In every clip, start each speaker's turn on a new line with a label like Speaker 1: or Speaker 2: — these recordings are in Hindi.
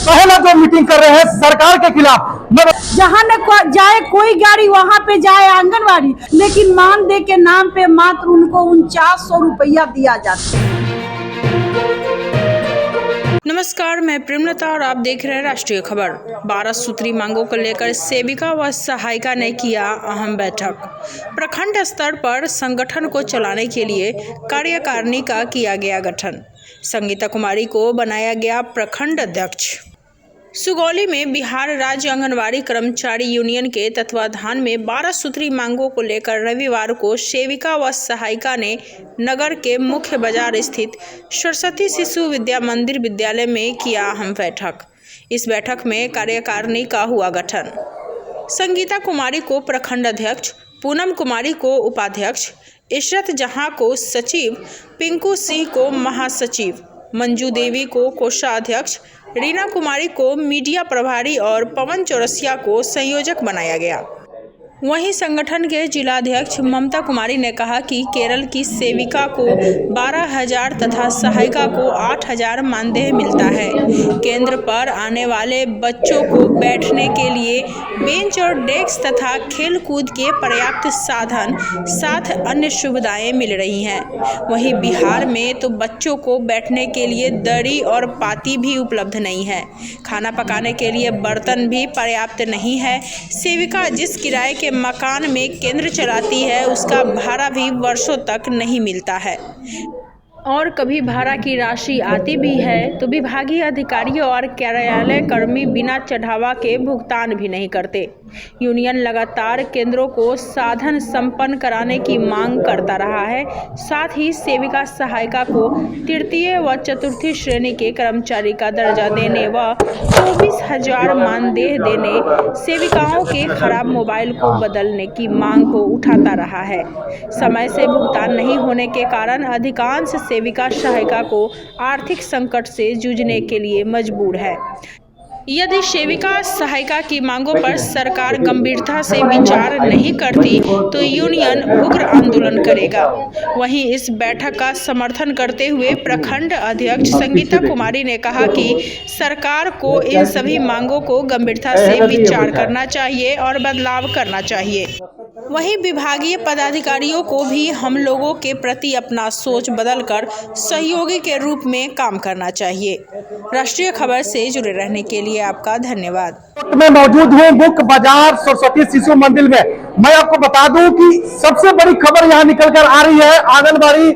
Speaker 1: पहला जो मीटिंग कर रहे हैं सरकार के खिलाफ।
Speaker 2: जहाँ न जाए कोई गाड़ी वहाँ पे जाए आंगनबाड़ी, लेकिन मानदेय के नाम पे मात्र उनको 4900 रुपया दिया जाता है।
Speaker 3: नमस्कार, मैं प्रेमलता और आप देख रहे हैं राष्ट्रीय खबर। 12 सूत्री मांगों को लेकर सेविका व सहायिका ने किया अहम बैठक। प्रखंड स्तर पर संगठन को चलाने के लिए कार्यकारिणी का किया गया गठन। संगीता कुमारी को बनाया गया प्रखंड अध्यक्ष। सुगौली में बिहार राज्य आंगनबाड़ी कर्मचारी यूनियन के तत्वाधान में 12 सूत्री मांगों को लेकर रविवार को सेविका व सहायिका ने नगर के मुख्य बाजार स्थित सरस्वती शिशु विद्या मंदिर विद्यालय में किया अहम बैठक। इस बैठक में कार्यकारिणी का हुआ गठन। संगीता कुमारी को प्रखंड अध्यक्ष, पूनम कुमारी को उपाध्यक्ष, इशरत जहां को सचिव, पिंकू सिंह को महासचिव, मंजू देवी को कोषाध्यक्ष, रीना कुमारी को मीडिया प्रभारी और पवन चौरसिया को संयोजक बनाया गया। वहीं संगठन के जिलाध्यक्ष ममता कुमारी ने कहा कि केरल की सेविका को 12,000 तथा सहायिका को 8,000 मानदेय मिलता है। केंद्र पर आने वाले बच्चों को बैठने के लिए बेंच और डेस्क तथा खेल कूद के पर्याप्त साधन साथ अन्य सुविधाएं मिल रही हैं। वहीं बिहार में तो बच्चों को बैठने के लिए दरी और पाती भी उपलब्ध नहीं है। खाना पकाने के लिए बर्तन भी पर्याप्त नहीं है। सेविका जिस किराए के मकान में केंद्र चलाती है उसका भाड़ा भी वर्षों तक नहीं मिलता है और कभी भाड़ा की राशि आती भी है तो विभागीय अधिकारियों और कार्यालय कर्मी बिना चढ़ावा के भुगतान भी नहीं करते। यूनियन लगातार केंद्रों को साधन संपन्न कराने की मांग करता रहा है। साथ ही सेविका सहायिका को तृतीय व चतुर्थी श्रेणी के कर्मचारी का दर्जा देने व 24,000 मानदेय देने, सेविकाओं के खराब मोबाइल को बदलने की मांग को उठाता रहा है। समय से भुगतान नहीं होने के कारण अधिकांश सेविका सहायिका को आर्थिक संकट से जूझने के लिए मजबूर है। यदि सेविका सहायिका की मांगों पर सरकार गंभीरता से विचार नहीं करती तो यूनियन उग्र आंदोलन करेगा। वहीं इस बैठक का समर्थन करते हुए प्रखंड अध्यक्ष संगीता कुमारी ने कहा कि सरकार को इन सभी मांगों को गंभीरता से विचार करना चाहिए और बदलाव करना चाहिए। वहीं विभागीय पदाधिकारियों को भी हम लोगों के प्रति अपना सोच बदलकर सहयोगी के रूप में काम करना चाहिए। राष्ट्रीय खबर से जुड़े रहने के लिए आपका धन्यवाद।
Speaker 1: मैं मौजूद हूँ मुख्य बाजार सरस्वती शिशु मंदिर में। मैं आपको बता दूं कि सबसे बड़ी खबर यहाँ निकल कर आ रही है। आंगनबाड़ी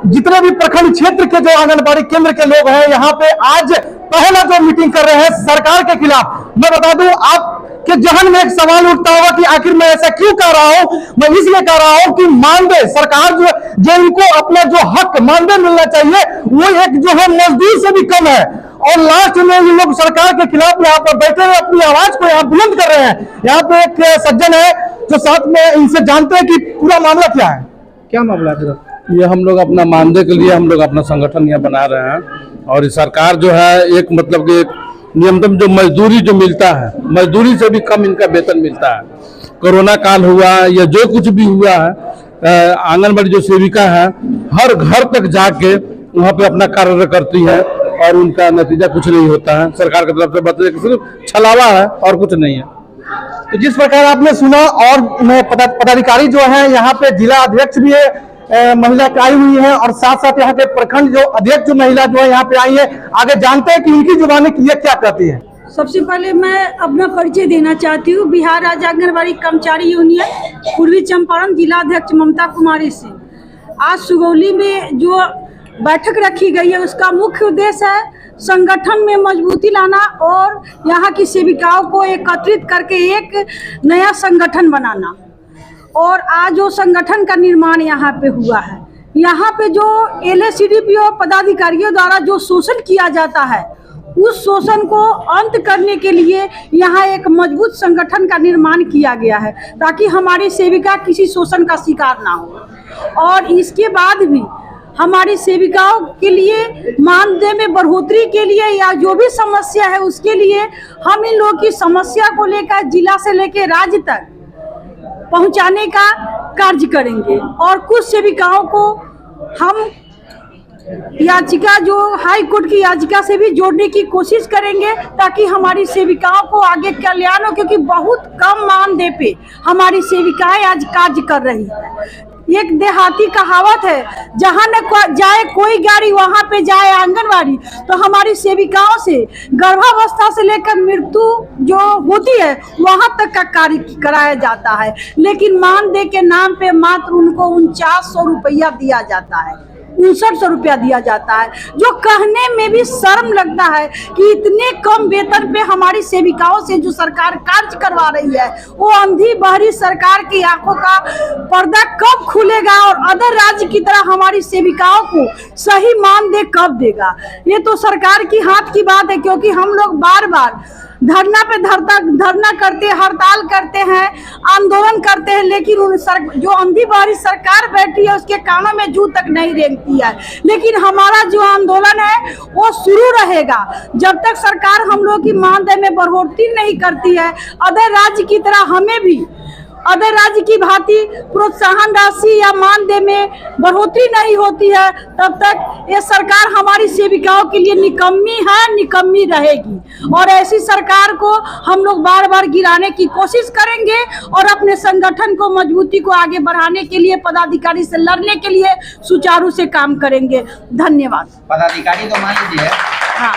Speaker 1: जितने भी प्रखंड क्षेत्र के जो आंगनबाड़ी केंद्र के लोग हैं यहाँ पे आज पहला जो मीटिंग कर रहे हैं सरकार के खिलाफ। मैं बता दूं आप कि जहन में एक सवाल उठता होगा कि आखिर मैं ऐसा क्यों कर रहा हूं। मैं इसलिए कर रहा हूं कि मानदेय सरकार जो इनको अपना जो हक मानदेय मिलना चाहिए वो एक जो है मजदूर से भी कम है। और लास्ट में ये लोग सरकार के खिलाफ यहाँ पर बैठे हुए अपनी आवाज को यहाँ बुलंद कर रहे हैं। यहाँ पे एक सज्जन है जो साथ में इनसे जानते हैं कि पूरा मामला क्या है। क्या मामला है?
Speaker 4: ये हम लोग अपना मानदेय के लिए हम लोग अपना संगठन यहाँ बना रहे हैं और सरकार जो है एक मतलब कि न्यूनतम जो मजदूरी जो मिलता है, मजदूरी से भी कम इनका वेतन मिलता है। कोरोना काल हुआ या जो कुछ भी हुआ है, आंगनबाड़ी जो सेविका है हर घर तक जाके वहाँ पे अपना कार्य करती है और उनका नतीजा कुछ नहीं होता है। सरकार की तरफ से बताइए कि सिर्फ छलावा है और कुछ नहीं है।
Speaker 1: तो जिस प्रकार आपने सुना और पदाधिकारी जो है यहाँ पे जिला अध्यक्ष भी है, महिला आई हुई है और साथ साथ यहाँ के प्रखंड जो अध्यक्ष जो महिला जो है यहाँ पे आई है। आगे जानते हैं कि इनकी जुबानी ये क्या कहती है।
Speaker 2: सबसे पहले मैं अपना परिचय देना चाहती हूँ। बिहार राज्य आंगनबाड़ी कर्मचारी यूनियन पूर्वी चंपारण जिलाध्यक्ष ममता कुमारी सिंह। आज सुगौली में जो बैठक रखी गई है उसका मुख्य उद्देश्य है संगठन में मजबूती लाना और यहाँ की सेविकाओं को एकत्रित करके एक नया संगठन बनाना। और आज जो संगठन का निर्माण यहाँ पे हुआ है, यहाँ पे जो LACDPO पदाधिकारियों द्वारा जो शोषण किया जाता है उस शोषण को अंत करने के लिए यहाँ एक मजबूत संगठन का निर्माण किया गया है ताकि हमारी सेविका किसी शोषण का शिकार ना हो। और इसके बाद भी हमारी सेविकाओं के लिए मानदेय में बढ़ोतरी के लिए या जो भी समस्या है उसके लिए हम इन लोगों की समस्या को लेकर जिला से लेकर राज्य तक पहुंचाने का कार्य करेंगे। और कुछ सेविकाओं को हम याचिका जो हाई कोर्ट की याचिका से भी जोड़ने की कोशिश करेंगे ताकि हमारी सेविकाओं को आगे कल्याण हो, क्योंकि बहुत कम मानदेय पे हमारी सेविकाएं आज कार्य कर रही है। एक देहाती कहावत है, जहाँ न जाए कोई गाड़ी वहाँ पे जाए आंगनवाड़ी। तो हमारी सेविकाओं से गर्भावस्था से लेकर मृत्यु जो होती है वहाँ तक का कार्य कराया जाता है, लेकिन मानदेय के नाम पे मात्र उनको 4900 रुपया दिया जाता है, 5900 रुपया दिया जाता है, जो कहने में भी शर्म लगता है कि इतने कम वेतन पे हमारी सेविकाओं से जो सरकार कार्य करवा रही है, वो अंधी बहरी सरकार की आंखों का पर्दा कब खुलेगा और अदर राज्य की तरह हमारी सेविकाओं को सही मानदेय कब देगा। ये तो सरकार की हाथ की बात है, क्योंकि हम लोग बार बार धरना करते, हड़ताल करते हैं, आंदोलन करते हैं, लेकिन जो अंधी बहरी सरकार बैठी है उसके कानों में जू तक नहीं रेंगती है। लेकिन हमारा जो आंदोलन है वो शुरू रहेगा जब तक सरकार हम लोग की मानदेय में बढ़ोतरी नहीं करती है। अदर राज्य की तरह हमें भी अदर राज्य की भांति प्रोत्साहन राशि या मानदेय में बढ़ोतरी नहीं होती है, तब तक ये सरकार हमारी सेविकाओं के लिए निकम्मी है, निकम्मी रहेगी। और ऐसी सरकार को हम लोग बार बार गिराने की कोशिश करेंगे और अपने संगठन को मजबूती को आगे बढ़ाने के लिए पदाधिकारी से लड़ने के लिए सुचारू से काम करेंगे। धन्यवाद।
Speaker 5: पदाधिकारी तो मान लीजिए,
Speaker 2: हाँ,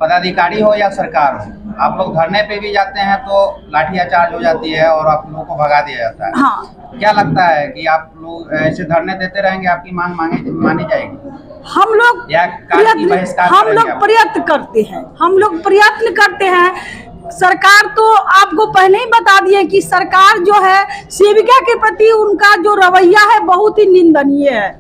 Speaker 5: पदाधिकारी हो या सरकार हो, आप लोग धरने पे भी जाते हैं तो लाठीचार्ज हो जाती है और आप लोगों को भगा दिया जाता है।
Speaker 2: हाँ।
Speaker 5: क्या लगता है कि आप लोग ऐसे धरने देते रहेंगे, आपकी मांग मानी जाएगी?
Speaker 2: हम लोग प्रयत्न करते हैं, हम लोग प्रयत्न करते हैं। सरकार तो आपको पहले ही बता दिए कि सरकार जो है सेविका के प्रति उनका जो रवैया है बहुत ही निंदनीय है।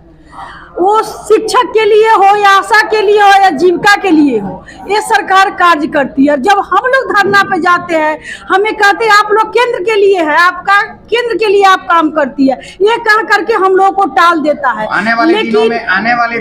Speaker 2: वो शिक्षक के लिए हो या आशा के लिए हो या जीविका के लिए हो, ये सरकार कार्य करती है। जब हम लोग धरना पे जाते हैं हमें कहते हैं आप लोग केंद्र के लिए है, आपका केंद्र के लिए आप काम करती है, ये कह करके हम लोगों को टाल देता है।
Speaker 5: आने वाले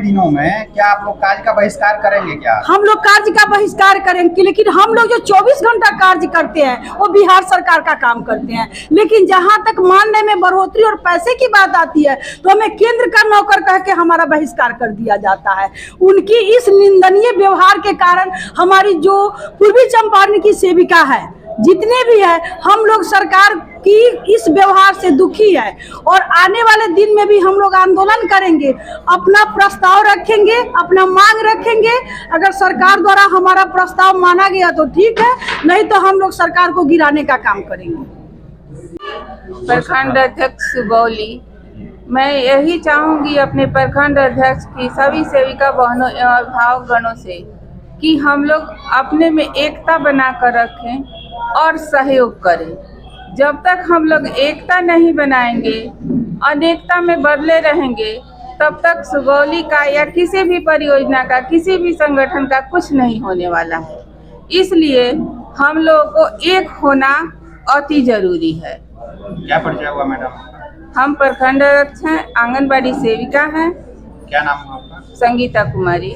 Speaker 5: दिनों में क्या आप लोग कार्य का बहिष्कार करेंगे? क्या
Speaker 2: हम लोग कार्य का बहिष्कार करेंगे, लेकिन हम लोग जो 24 घंटा कार्य करते हैं वो बिहार सरकार का काम करते हैं। लेकिन जहाँ तक मानदेय में बढ़ोतरी और पैसे की बात आती है तो हमें केंद्र का नौकर कह के हमारा बहिष्कार कर दिया जाता है। उनकी इस निंदनीय व्यवहार के कारण हमारी जो पूर्वी चंपारण की सेविका है, जितने भी है, हम लोग सरकार की इस व्यवहार से दुखी है और आने वाले दिन में भी हम लोग आंदोलन करेंगे, अपना प्रस्ताव रखेंगे, अपना मांग रखेंगे। अगर सरकार द्वारा हमारा प्रस्ताव माना गया तो ठीक है, नहीं तो हम लोग सरकार को गिराने का काम करेंगे।
Speaker 6: प्रखंड अध्यक्ष सुगौली, मैं यही चाहूँगी अपने प्रखंड अध्यक्ष की सभी सेविका बहनों एवं भावगणों से कि हम लोग अपने में एकता बनाकर रखें और सहयोग करें। जब तक हम लोग एकता नहीं बनाएंगे, अनेकता में बदले रहेंगे, तब तक सुगौली का या किसी भी परियोजना का, किसी भी संगठन का कुछ नहीं होने वाला है। इसलिए हम लोगों को एक होना अति जरूरी है।
Speaker 5: क्या परिचय हुआ मैडम?
Speaker 6: हम प्रखंड अध्यक्ष हैं, आंगनबाड़ी सेविका हैं।
Speaker 5: क्या नाम है आपका?
Speaker 6: संगीता कुमारी।